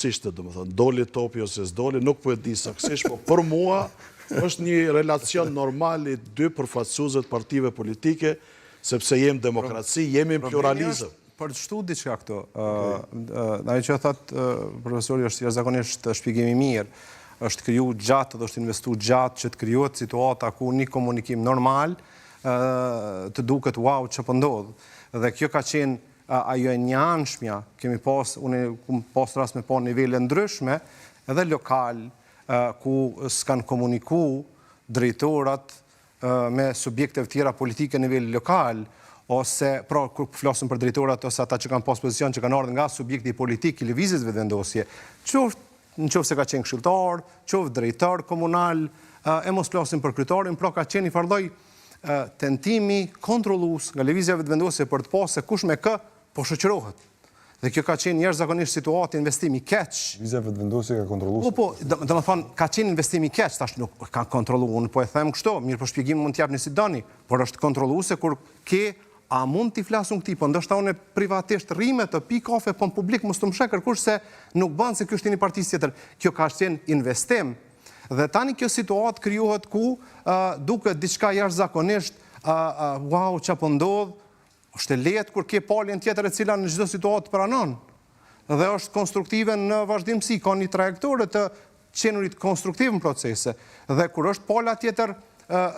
Cishtë, do më thënë, doli topi ose s'doli, nuk po e di saksisht, po për mua është një relacion normal i dy përfaqësuesve të partive politike, sepse jem demokraci, jemi pluralizëm. Për të shtu diçka këto, ajo që thotë profesori është jashtëzakonisht shpjegimi mirë, është kriju gjatë dhe është investu gjatë që të krijohet situata ku një komunikim normal të duket wow që po ndodh. Dhe kjo ka qenë ajo e njanshmja, kemi pas, unë pas rast me pa nivele ndryshme, edhe lokal, ku s'kan komuniku drejtorat me subjekte tjera politike në nivel lokal, ose, pra, kur flasim për drejtorat, ose ata që kanë pas pozicion që kanë ardhur nga subjekti politik i lëvizjes vendosje, qoftë se ka qenë këshilltar, qoftë drejtar komunal, e mos flasim për kryetarin, pra ka qenë i farlloj tentimi kontrollues nga lëvizja vendosje për të pasur se kush me kë po shoqërohet. Dhe kjo ka qenë jashtëzakonisht situatë investimi keq. Lëvizja vendosje ka kontrolluar. Po, domethënë ka qenë investimi keq, tash nuk ka kontrolluar, unë po e them kështu, mirë po shpjegimin mund t'japni si doni, por është kontrolluese kur a mund t'i flasun këti, po ndoshta unë privatisht rrime të pi kafe, po në publik mos të më shek kërkush se nuk bën se kjo është një parti tjetër. Kjo ka qenë investim. Dhe tani kjo situatë krijohet ku duket diçka jashtëzakonisht, wow, çfarë po ndodh, është e lehtë kur ke palën tjetër e cila në çdo situatë pranon. Dhe është konstruktive në vazhdimsi, ka një trajektore të qenurit konstruktiv në procese. Dhe kur është pala tjetër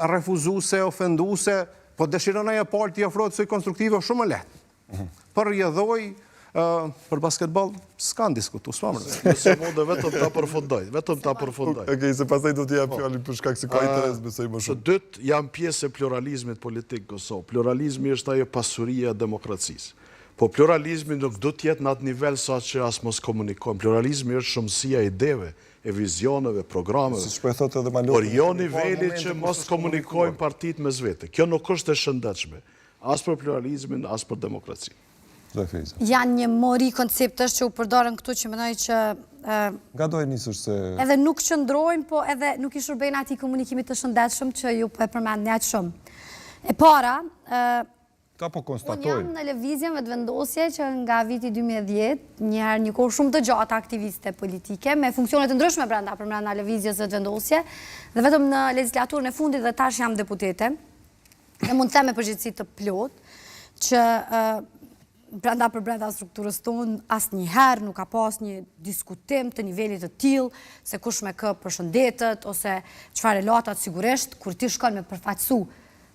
refuzuese, ofenduese, po dëshiron ajo palë t'i ofrohet soi konstruktive shumë lehtë. Për rrjedhoj, për basketball s'kan diskutu, s'pamër. Nëse mode vetëm ta përfundoj. Okej, se pastaj do t'i jap fjalën për shkak se ka interes besoj më Së shumë. dytë, jam pjesë e pluralizmit politik Kosovë. Pluralizmi është ajo pasuria e demokracisë. Po pluralizmi nuk do t'jetë në atë nivel sa që as mos komunikojmë. Pluralizmi është shumësia e ideve, e vizioneve, programeve. Siç po e thotë edhe Malori. Por jo niveli që mos komunikojmë partitë mes vete. Kjo nuk është e shëndetshme, as për pluralizmin, as për demokracinë. Janë një mori konceptës që u përdorën këtu që mendoj që Nga do e nisësh se edhe nuk qëndrojnë, po edhe nuk i shërbejnë atij komunikimit të shëndetshëm që ju po e përmendni aq shumë. E para, ka po unë konstatoj. jam në lëvizjen vendosje që nga viti 2010, një kohë shumë të gjatë aktiviste politike, me funksione të ndryshme brenda lëvizjes vendosje, dhe vetëm në legislaturën e fundit dhe tash jam deputete, dhe mund të them me përgjegjësi të plotë që brenda strukturës tonë asnjëherë nuk ka pas një diskutim të nivelit të tillë se kush me kë përshëndetet ose çfarë relatat sigurisht kur ti shkon me përfaqësu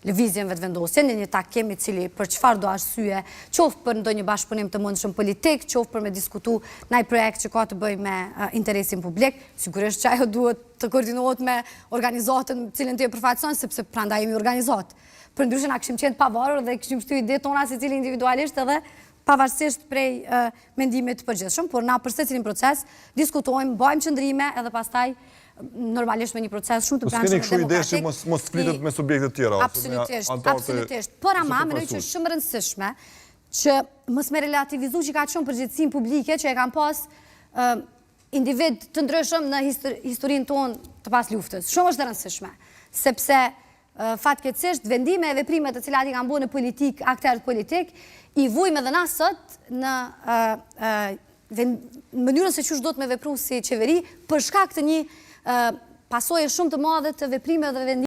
lëvizjen vendosje në një takim i cili për çfarë do arsye, qoftë për ndonjë bashkëpunim të mundshëm politik, qoftë për me diskutu ndaj projekt që ka të bëjë me interesin publik, sigurisht që ajo duhet të koordinohet me organizatën cilën ti e përfaqëson, sepse prandaj jemi organizat. Përndryshe na kishim qenë të pavarur dhe kishim shtyr ide tona secili individualisht edhe pavarësisht prej mendimit të përgjithshëm, por na për secilin proces diskutojmë, bëjmë qëndrime edhe pastaj normalisht me një proces shumë të brendshëm demokratik. S'keni kështu ide që mos flitet me subjekte të tjera? Absolutisht. Por ama, mendoj që është shumë rëndësishme që mos me relativizu që ka shumë përgjegjësinë publike që e kanë pas individ të ndryshëm në historinë tonë të pas luftës. Shumë është e rëndësishme, sepse fatkeqësisht vendime e veprime të cilat i kanë bërë në politik, aktorët politik, i vujmë edhe na sot në mënyrën se çu do të me vepru si qeveri për shkak të një pasojë shumë të madhe të veprimeve dhe vendimeve